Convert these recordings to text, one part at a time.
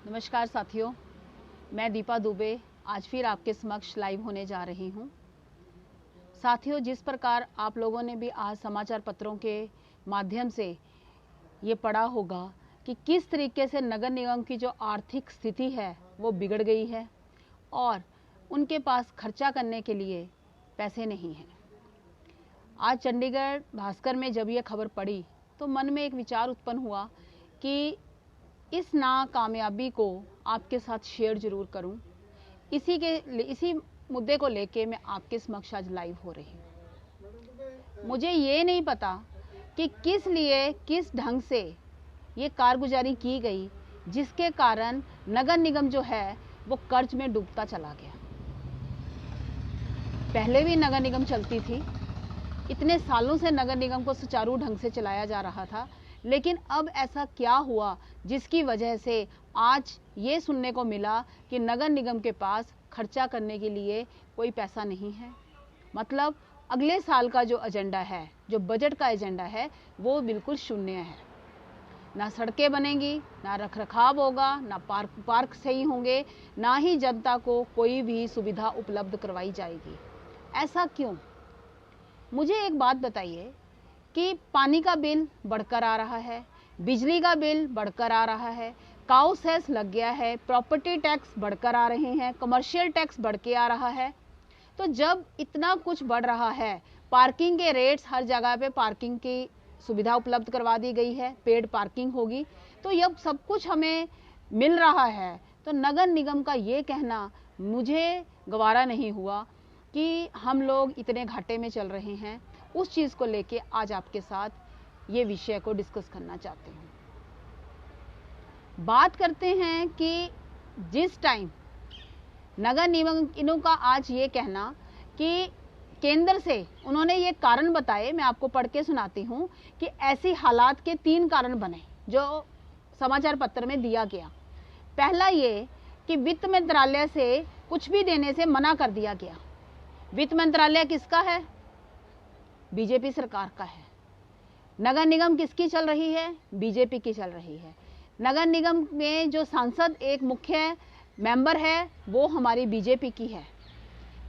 नमस्कार साथियों, मैं दीपा दुबे आज फिर आपके समक्ष लाइव होने जा रही हूं। साथियों, जिस प्रकार आप लोगों ने भी आज समाचार पत्रों के माध्यम से ये पढ़ा होगा कि किस तरीके से नगर निगम की जो आर्थिक स्थिति है वो बिगड़ गई है और उनके पास खर्चा करने के लिए पैसे नहीं हैं। आज चंडीगढ़ भास्कर में जब ये खबर पड़ी तो मन में एक विचार उत्पन्न हुआ कि इस नाकामयाबी को आपके साथ शेयर जरूर करूं। इसी मुद्दे को लेके मैं आपके समक्ष आज लाइव हो रही हूं। मुझे ये नहीं पता कि किस लिए किस ढंग से ये कारगुजारी की गई जिसके कारण नगर निगम जो है वो कर्ज में डूबता चला गया। पहले भी नगर निगम चलती थी, इतने सालों से नगर निगम को सुचारू ढंग से चलाया जा रहा था, लेकिन अब ऐसा क्या हुआ जिसकी वजह से आज ये सुनने को मिला कि नगर निगम के पास खर्चा करने के लिए कोई पैसा नहीं है। मतलब अगले साल का जो एजेंडा है, जो बजट का एजेंडा है, वो बिल्कुल शून्य है। ना सड़कें बनेंगी, ना रखरखाव होगा, ना पार्क सही होंगे, ना ही जनता को कोई भी सुविधा उपलब्ध करवाई जाएगी। ऐसा क्यों? मुझे एक बात बताइए कि पानी का बिल बढ़कर आ रहा है, बिजली का बिल बढ़कर आ रहा है, काउ सेस लग गया है, प्रॉपर्टी टैक्स बढ़कर आ रहे हैं, कमर्शियल टैक्स बढ़ के आ रहा है। तो जब इतना कुछ बढ़ रहा है, पार्किंग के रेट्स, हर जगह पे पार्किंग की सुविधा उपलब्ध करवा दी गई है, पेड पार्किंग होगी, तो यह सब कुछ हमें मिल रहा है, तो नगर निगम का ये कहना मुझे गवारा नहीं हुआ कि हम लोग इतने घाटे में चल रहे हैं। उस चीज़ को लेके आज आपके साथ ये विषय को डिस्कस करना चाहते हैं। बात करते हैं कि जिस टाइम नगर निगमों का आज ये कहना कि केंद्र से उन्होंने ये कारण बताए, मैं आपको पढ़ के सुनाती हूँ कि ऐसी हालात के 3 कारण बने जो समाचार पत्र में दिया गया। पहला ये कि वित्त मंत्रालय से कुछ भी देने से मना कर दिया गया। वित्त मंत्रालय किसका है? बीजेपी सरकार का है। नगर निगम किसकी चल रही है? बीजेपी की चल रही है। नगर निगम में जो सांसद एक मुख्य मेंबर है वो हमारी बीजेपी की है।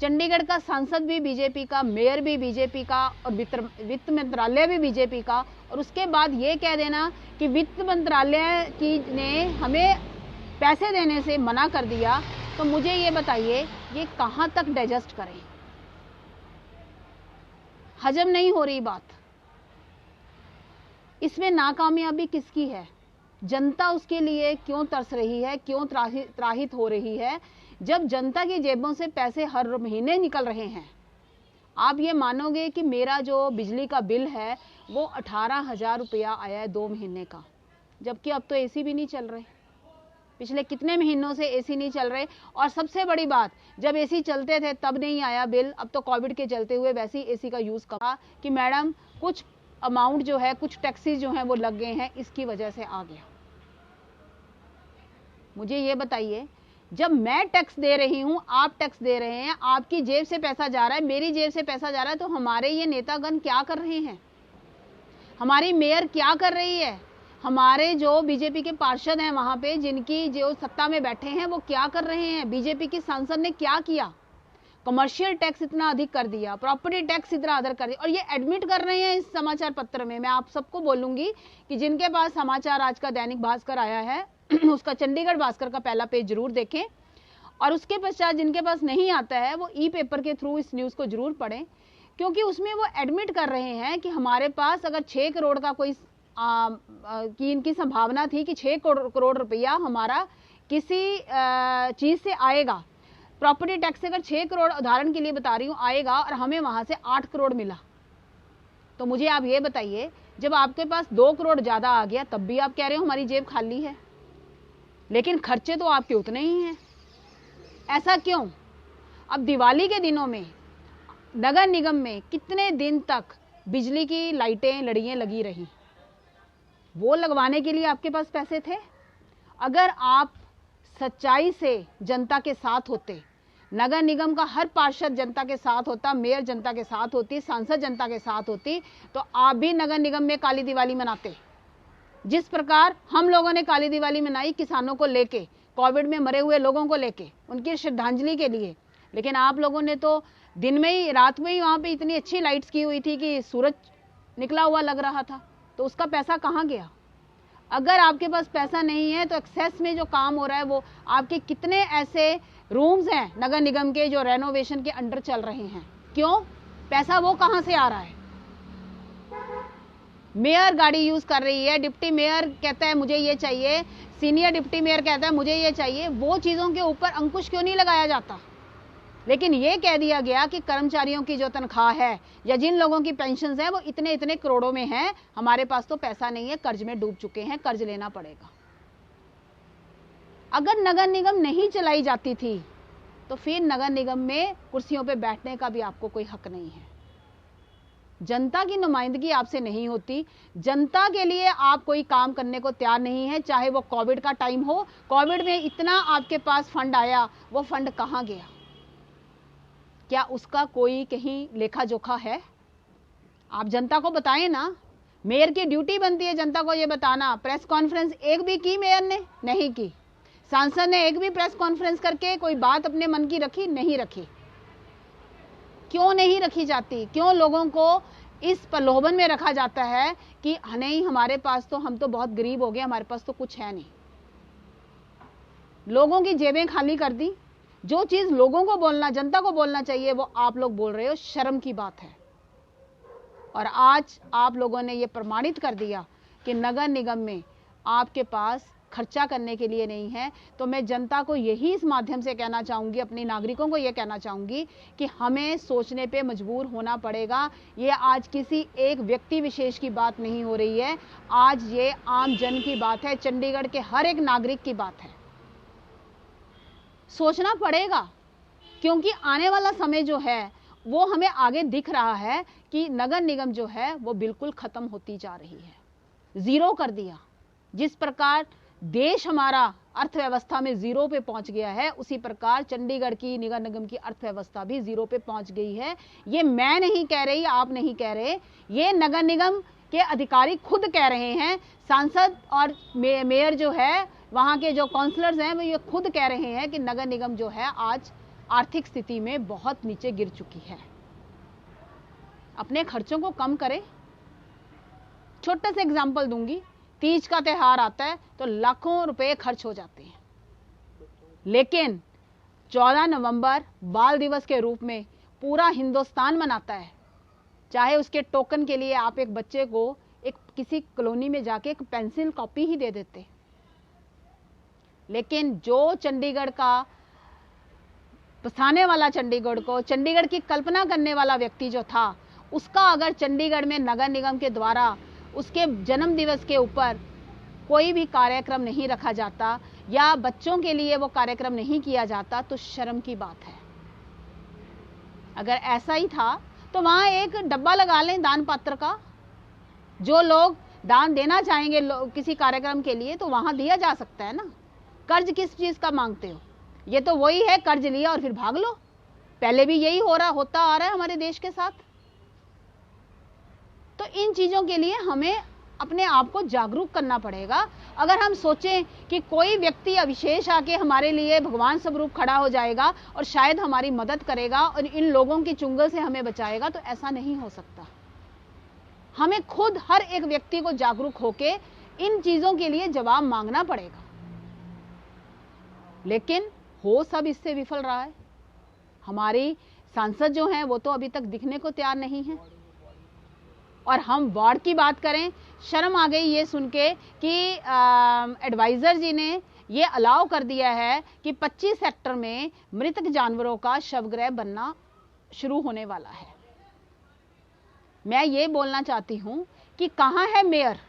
चंडीगढ़ का सांसद भी बीजेपी का, मेयर भी बीजेपी का और वित्त मंत्रालय भी बीजेपी का। और उसके बाद ये कह देना कि वित्त मंत्रालय की ने हमें पैसे देने से मना कर दिया, तो मुझे ये बताइए ये कहाँ तक डाइजेस्ट करें? हजम नहीं हो रही बात। इसमें नाकामयाबी किसकी है? जनता उसके लिए क्यों तरस रही है, क्यों त्राहित हो रही है, जब जनता की जेबों से पैसे हर महीने निकल रहे हैं। आप ये मानोगे कि मेरा जो बिजली का बिल है वो 18,000 रुपया आया है 2 महीने का, जबकि अब तो एसी भी नहीं चल रहे। पिछले कितने महीनों से एसी नहीं चल रहे। और सबसे बड़ी बात, जब एसी चलते थे तब नहीं आया बिल, अब तो कोविड के चलते हुए वैसे ही एसी का यूज करा कि मैडम कुछ अमाउंट जो है, कुछ टैक्सेस जो हैं वो लग गए हैं, इसकी वजह से आ गया। मुझे ये बताइए, जब मैं टैक्स दे रही हूं, आप टैक्स दे रहे हैं, आपकी जेब से पैसा जा रहा है, मेरी जेब से पैसा जा रहा है, तो हमारे ये नेतागण क्या कर रहे हैं? हमारी मेयर क्या कर रही है? हमारे जो बीजेपी के पार्षद हैं वहां पे, जिनकी जो सत्ता में बैठे हैं, वो क्या कर रहे हैं? बीजेपी की सांसद ने क्या किया? कमर्शियल टैक्स इतना अधिक कर दिया, प्रॉपर्टी टैक्स इतना अधिक कर दिया, और ये एडमिट कर रहे हैं इस समाचार पत्र में। मैं आप सबको बोलूंगी कि जिनके पास समाचार आज का दैनिक भास्कर आया है उसका चंडीगढ़ भास्कर का पहला पेज जरूर देखें, और उसके पश्चात जिनके पास नहीं आता है वो ई पेपर के थ्रू इस न्यूज को जरूर पढ़ें, क्योंकि उसमें वो एडमिट कर रहे हैं कि हमारे पास अगर 6 करोड़ का कोई की इनकी संभावना थी कि 6 करोड़ रुपया हमारा किसी चीज से आएगा। प्रॉपर्टी टैक्स से अगर 6 करोड़, उदाहरण के लिए बता रही हूँ, आएगा और हमें वहां से 8 करोड़ मिला, तो मुझे आप ये बताइए, जब आपके पास 2 करोड़ ज्यादा आ गया तब भी आप कह रहे हो हमारी जेब खाली है, लेकिन खर्चे तो आपके उतने ही हैं। ऐसा क्यों? अब दिवाली के दिनों में नगर निगम में कितने दिन तक बिजली की लाइटें, लड़ियां लगी रही? वो लगवाने के लिए आपके पास पैसे थे? अगर आप सच्चाई से जनता के साथ होते, नगर निगम का हर पार्षद जनता के साथ होता, मेयर जनता के साथ होती, सांसद जनता के साथ होती, तो आप भी नगर निगम में काली दिवाली मनाते। जिस प्रकार हम लोगों ने काली दिवाली मनाई किसानों को लेके, कोविड में मरे हुए लोगों को लेके, उनकी श्रद्धांजलि के लिए। लेकिन आप लोगों ने तो दिन में ही, रात में ही वहां पे इतनी अच्छी लाइट्स की हुई थी कि सूरज निकला हुआ लग रहा था, तो उसका पैसा कहाँ गया? अगर आपके पास पैसा नहीं है तो एक्सेस में जो काम हो रहा है, वो आपके कितने ऐसे रूम्स हैं नगर निगम के जो रेनोवेशन के अंडर चल रहे हैं, क्यों? पैसा वो कहां से आ रहा है? मेयर गाड़ी यूज कर रही है, डिप्टी मेयर कहता है मुझे ये चाहिए, सीनियर डिप्टी मेयर कहता है मुझे ये चाहिए, वो चीजों के ऊपर अंकुश क्यों नहीं लगाया जाता? लेकिन ये कह दिया गया कि कर्मचारियों की जो तनख्वाह है या जिन लोगों की पेंशन है वो इतने इतने करोड़ों में है, हमारे पास तो पैसा नहीं है, कर्ज में डूब चुके हैं, कर्ज लेना पड़ेगा। अगर नगर निगम नहीं चलाई जाती थी तो फिर नगर निगम में कुर्सियों पे बैठने का भी आपको कोई हक नहीं है। जनता की नुमाइंदगी आपसे नहीं होती, जनता के लिए आप कोई काम करने को तैयार नहीं है, चाहे वो कोविड का टाइम हो। कोविड में इतना आपके पास फंड आया, वो फंड कहां गया? क्या उसका कोई कहीं लेखा जोखा है? आप जनता को बताएं ना। मेयर की ड्यूटी बनती है जनता को ये बताना। प्रेस कॉन्फ्रेंस एक भी की मेयर ने? नहीं की। सांसद ने एक भी प्रेस कॉन्फ्रेंस करके कोई बात अपने मन की रखी? नहीं रखी। क्यों नहीं रखी जाती? क्यों लोगों को इस प्रलोभन में रखा जाता है कि नहीं, हमारे पास तो, हम तो बहुत गरीब हो गए, हमारे पास तो कुछ है नहीं। लोगों की जेबें खाली कर दी। जो चीज लोगों को बोलना, जनता को बोलना चाहिए, वो आप लोग बोल रहे हो। शर्म की बात है। और आज आप लोगों ने ये प्रमाणित कर दिया कि नगर निगम में आपके पास खर्चा करने के लिए नहीं है। तो मैं जनता को यही इस माध्यम से कहना चाहूंगी, अपने नागरिकों को यह कहना चाहूंगी कि हमें सोचने पे मजबूर होना पड़ेगा। ये आज किसी एक व्यक्ति विशेष की बात नहीं हो रही है, आज ये आम जन की बात है, चंडीगढ़ के हर एक नागरिक की बात है। सोचना पड़ेगा, क्योंकि आने वाला समय जो है वो हमें आगे दिख रहा है कि नगर निगम जो है वो बिल्कुल खत्म होती जा रही है। जीरो कर दिया। जिस प्रकार देश हमारा अर्थव्यवस्था में जीरो पे पहुंच गया है, उसी प्रकार चंडीगढ़ की नगर निगम की अर्थव्यवस्था भी जीरो पे पहुंच गई है। ये मैं नहीं कह रही, आप नहीं कह रहे, ये नगर निगम के अधिकारी खुद कह रहे हैं। सांसद और मेयर जो है, वहां के जो काउंसलर्स हैं, वो ये खुद कह रहे हैं कि नगर निगम जो है आज आर्थिक स्थिति में बहुत नीचे गिर चुकी है। अपने खर्चों को कम करें। छोटा सा एग्जांपल दूंगी। तीज का त्योहार आता है तो लाखों रुपए खर्च हो जाते हैं, लेकिन 14 नवंबर बाल दिवस के रूप में पूरा हिंदुस्तान मनाता है। चाहे उसके टोकन के लिए आप एक बच्चे को एक किसी कॉलोनी में जाके एक पेंसिल कॉपी ही दे देते, लेकिन जो चंडीगढ़ का बसाने वाला, चंडीगढ़ को, चंडीगढ़ की कल्पना करने वाला व्यक्ति जो था, उसका अगर चंडीगढ़ में नगर निगम के द्वारा उसके जन्म दिवस के ऊपर कोई भी कार्यक्रम नहीं रखा जाता या बच्चों के लिए वो कार्यक्रम नहीं किया जाता, तो शर्म की बात है। अगर ऐसा ही था तो वहां एक डब्बा लगा लें दान पात्र का। जो लोग दान देना चाहेंगे किसी कार्यक्रम के लिए, तो वहां दिया जा सकता है ना। कर्ज किस चीज का मांगते हो? ये तो वही है, कर्ज लिया और फिर भाग लो। पहले भी यही होता आ रहा है हमारे देश के साथ। तो इन चीजों के लिए हमें अपने आप को जागरूक करना पड़ेगा। अगर हम सोचें कि कोई व्यक्ति अविशेष आके हमारे लिए भगवान स्वरूप खड़ा हो जाएगा और शायद हमारी मदद करेगा और इन लोगों की चुंगल से हमें बचाएगा, तो ऐसा नहीं हो सकता। हमें खुद हर एक व्यक्ति को जागरूक होके इन चीजों के लिए जवाब मांगना पड़ेगा। लेकिन हो सब इससे विफल रहा है। हमारी सांसद जो हैं वो तो अभी तक दिखने को तैयार नहीं है। और हम वार्ड की बात करें, शर्म आ गई ये सुन के कि एडवाइजर जी ने ये अलाउ कर दिया है कि 25 सेक्टर में मृतक जानवरों का शवगृह बनना शुरू होने वाला है। मैं ये बोलना चाहती हूं कि कहां है मेयर?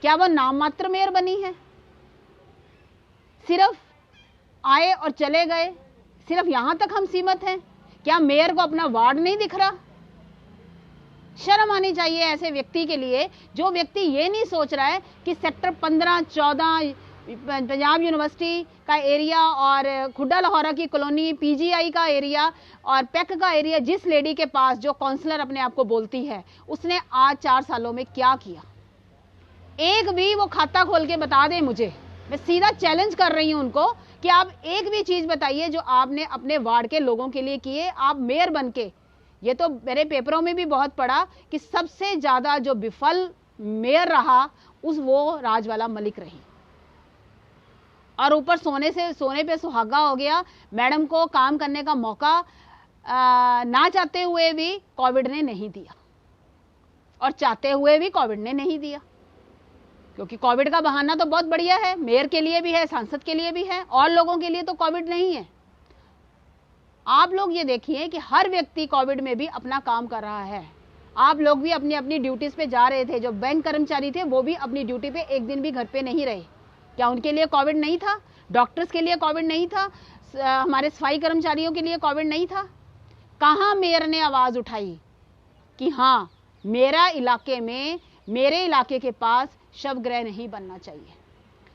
क्या वो नाम मात्र मेयर बनी है? सिर्फ आए और चले गए, सिर्फ यहां तक हम सीमित हैं? क्या मेयर को अपना वार्ड नहीं दिख रहा? शर्म आनी चाहिए ऐसे व्यक्ति के लिए, जो व्यक्ति ये नहीं सोच रहा है कि सेक्टर 15, 14, पंजाब यूनिवर्सिटी का एरिया और खुड्डा लाहौरा की कॉलोनी, पीजीआई का एरिया और पैक का एरिया, जिस लेडी के पास जो काउंसलर अपने आप को बोलती है, उसने आज 4 सालों में क्या किया। एक भी वो खाता खोल के बता दे मुझे, मैं सीधा चैलेंज कर रही हूं उनको कि आप एक भी चीज बताइए जो आपने अपने वार्ड के लोगों के लिए किए। आप मेयर बनके, ये तो मेरे पेपरों में भी बहुत पढ़ा कि सबसे ज्यादा जो विफल मेयर रहा वो राजवाला मलिक रही, और ऊपर सोने पे सुहागा हो गया। मैडम को काम करने का मौका ना चाहते हुए भी कोविड ने नहीं दिया, और चाहते हुए भी कोविड ने नहीं दिया, क्योंकि कोविड का बहाना तो बहुत बढ़िया है, मेयर के लिए भी है, सांसद के लिए भी है, और लोगों के लिए तो कोविड नहीं है। आप लोग ये देखिए कि हर व्यक्ति कोविड में भी अपना काम कर रहा है। आप लोग भी अपनी अपनी ड्यूटीज पे जा रहे थे। जो बैंक कर्मचारी थे वो भी अपनी ड्यूटी पे एक दिन भी घर पे नहीं रहे। क्या उनके लिए कोविड नहीं था? डॉक्टर्स के लिए कोविड नहीं था? हमारे सफाई कर्मचारियों के लिए कोविड नहीं था? कहां मेयर ने आवाज उठाई कि हाँ, मेरे इलाके के पास शवगृह नहीं बनना चाहिए?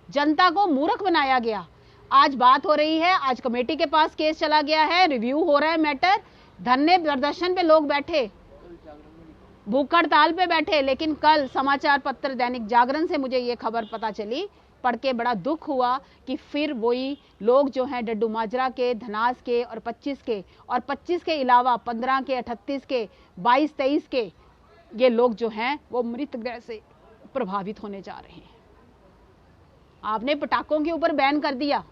जनता को मूर्ख बनाया गया। आज बात हो रही है, आज कमेटी के पास केस चला गया है, रिव्यू हो रहा है मैटर, धरने प्रदर्शन पे लोग बैठे, भूख हड़ताल पे बैठे। लेकिन कल समाचार पत्र दैनिक जागरण से मुझे ये खबर पता चली, पढ़ के बड़ा दुख हुआ कि फिर वही लोग जो हैं डड्डू माजरा के, धनास के और 25 के अलावा 15 के, 38 के, 22, 23 के ये लोग जो हैं वो मृत गृह से प्रभावित होने जा रहे हैं। आपने पटाखों के ऊपर बैन कर दिया,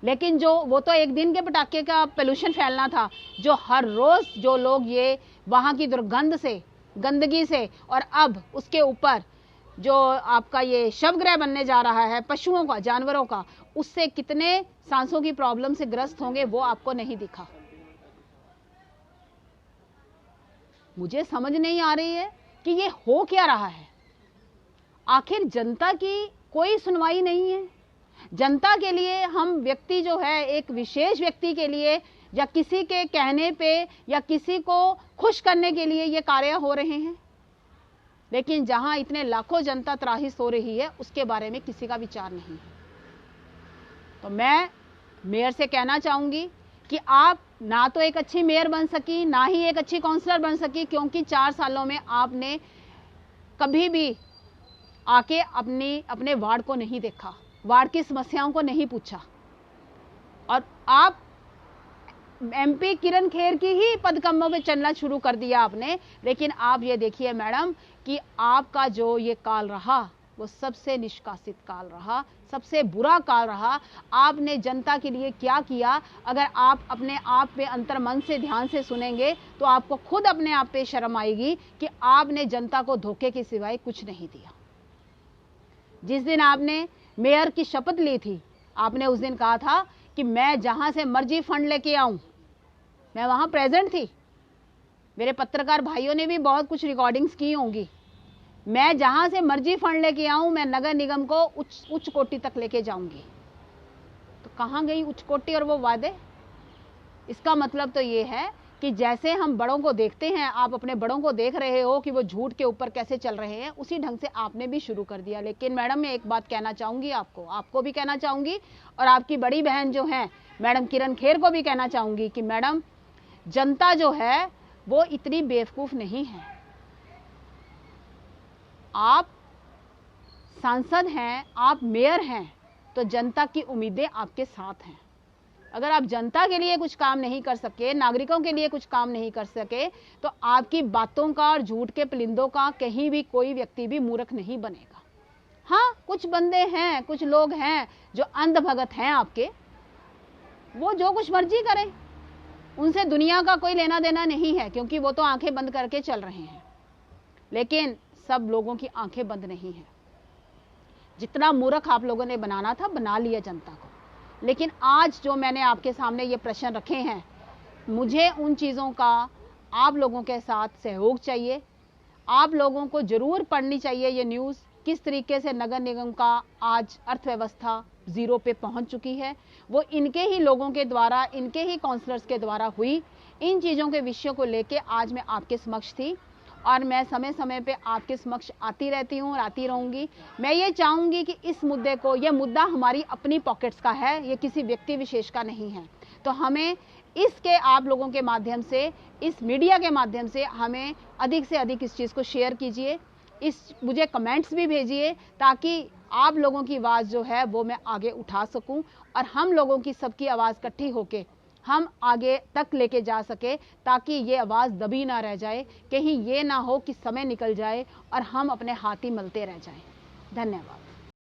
लेकिन जो वो तो एक दिन के पटाखे का पोल्यूशन फैलना था, जो हर रोज जो लोग ये वहां की दुर्गंध से, गंदगी से, और अब उसके ऊपर जो आपका ये शवगृह बनने जा रहा है पशुओं का, जानवरों का, उससे कितने सांसों की प्रॉब्लम से ग्रस्त होंगे वो आपको नहीं दिखा। मुझे समझ नहीं आ रही है कि ये हो क्या रहा है। आखिर जनता की कोई सुनवाई नहीं है। जनता के लिए हम व्यक्ति जो है, एक विशेष व्यक्ति के लिए या किसी के कहने पे या किसी को खुश करने के लिए ये कार्य हो रहे हैं, लेकिन जहां इतने लाखों जनता त्राहित हो रही है उसके बारे में किसी का विचार नहीं है। तो मैं मेयर से कहना चाहूंगी कि आप ना तो एक अच्छी मेयर बन सकी, ना ही एक अच्छी काउंसलर बन सकी, क्योंकि 4 सालों में आपने कभी भी आके अपने वार्ड को नहीं देखा, वार्ड की समस्याओं को नहीं पूछा। और आप एमपी किरण खेर की ही पदकंबों में चलना शुरू कर दिया आपने। लेकिन आप ये देखिए मैडम कि आपका जो ये काल रहा वो सबसे निष्कासित काल रहा, सबसे बुरा काल रहा। आपने जनता के लिए क्या किया, अगर आप अपने आप पे अंतर मन से ध्यान से सुनेंगे तो आपको खुद अपने आप पे शर्म आएगी कि आपने जनता को धोखे के सिवाय कुछ नहीं दिया। जिस दिन आपने मेयर की शपथ ली थी, आपने उस दिन कहा था कि मैं जहां से मर्जी फंड लेके आऊं, मैं वहां प्रेजेंट थी। मेरे पत्रकार भाइयों ने भी बहुत कुछ रिकॉर्डिंग्स की होंगी। मैं जहां से मर्जी फंड लेके आऊं, मैं नगर निगम को उच्च कोटि तक लेके जाऊंगी। तो कहां गई उच्च कोटि और वो वादे? इसका मतलब तो ये है कि जैसे हम बड़ों को देखते हैं, आप अपने बड़ों को देख रहे हो कि वो झूठ के ऊपर कैसे चल रहे हैं, उसी ढंग से आपने भी शुरू कर दिया। लेकिन मैडम मैं एक बात कहना चाहूंगी, आपको भी कहना चाहूंगी, और आपकी बड़ी बहन जो है मैडम किरण खेर को भी कहना चाहूंगी कि मैडम, जनता जो है वो इतनी बेवकूफ नहीं है। आप सांसद हैं, आप मेयर हैं, तो जनता की उम्मीदें आपके साथ हैं। अगर आप जनता के लिए कुछ काम नहीं कर सके, नागरिकों के लिए कुछ काम नहीं कर सके, तो आपकी बातों का और झूठ के पुलिंदों का कहीं भी कोई व्यक्ति भी मूर्ख नहीं बनेगा। हाँ, कुछ बंदे हैं, कुछ लोग हैं जो अंध भगत हैं आपके, वो जो कुछ मर्जी करें, उनसे दुनिया का कोई लेना देना नहीं है, क्योंकि वो तो आंखें बंद करके चल रहे हैं। लेकिन सब लोगों की आंखें बंद नहीं है। जितना मूर्ख आप लोगों ने बनाना था, बना लिया जनता को। लेकिन आज जो मैंने आपके सामने ये प्रश्न रखे हैं, मुझे उन चीज़ों का आप लोगों के साथ सहयोग चाहिए। आप लोगों को जरूर पढ़नी चाहिए ये न्यूज़, किस तरीके से नगर निगम का आज अर्थव्यवस्था जीरो पे पहुंच चुकी है। वो इनके ही लोगों के द्वारा, इनके ही काउंसलर्स के द्वारा हुई। इन चीज़ों के विषयों को लेके आज मैं आपके समक्ष थी, और मैं समय समय पे आपके समक्ष आती रहती हूँ और आती रहूँगी। मैं ये चाहूँगी कि इस मुद्दे को, यह मुद्दा हमारी अपनी पॉकेट्स का है, ये किसी व्यक्ति विशेष का नहीं है। तो हमें इसके, आप लोगों के माध्यम से, इस मीडिया के माध्यम से हमें अधिक से अधिक इस चीज़ को शेयर कीजिए, मुझे कमेंट्स भी भेजिए, ताकि आप लोगों की आवाज़ जो है वो मैं आगे उठा सकूं और हम लोगों की सबकी आवाज़ इकट्ठी होके हम आगे तक लेके जा सके, ताकि ये आवाज़ दबी ना रह जाए, कहीं ये ना हो कि समय निकल जाए और हम अपने हाथ ही मलते रह जाएं। धन्यवाद।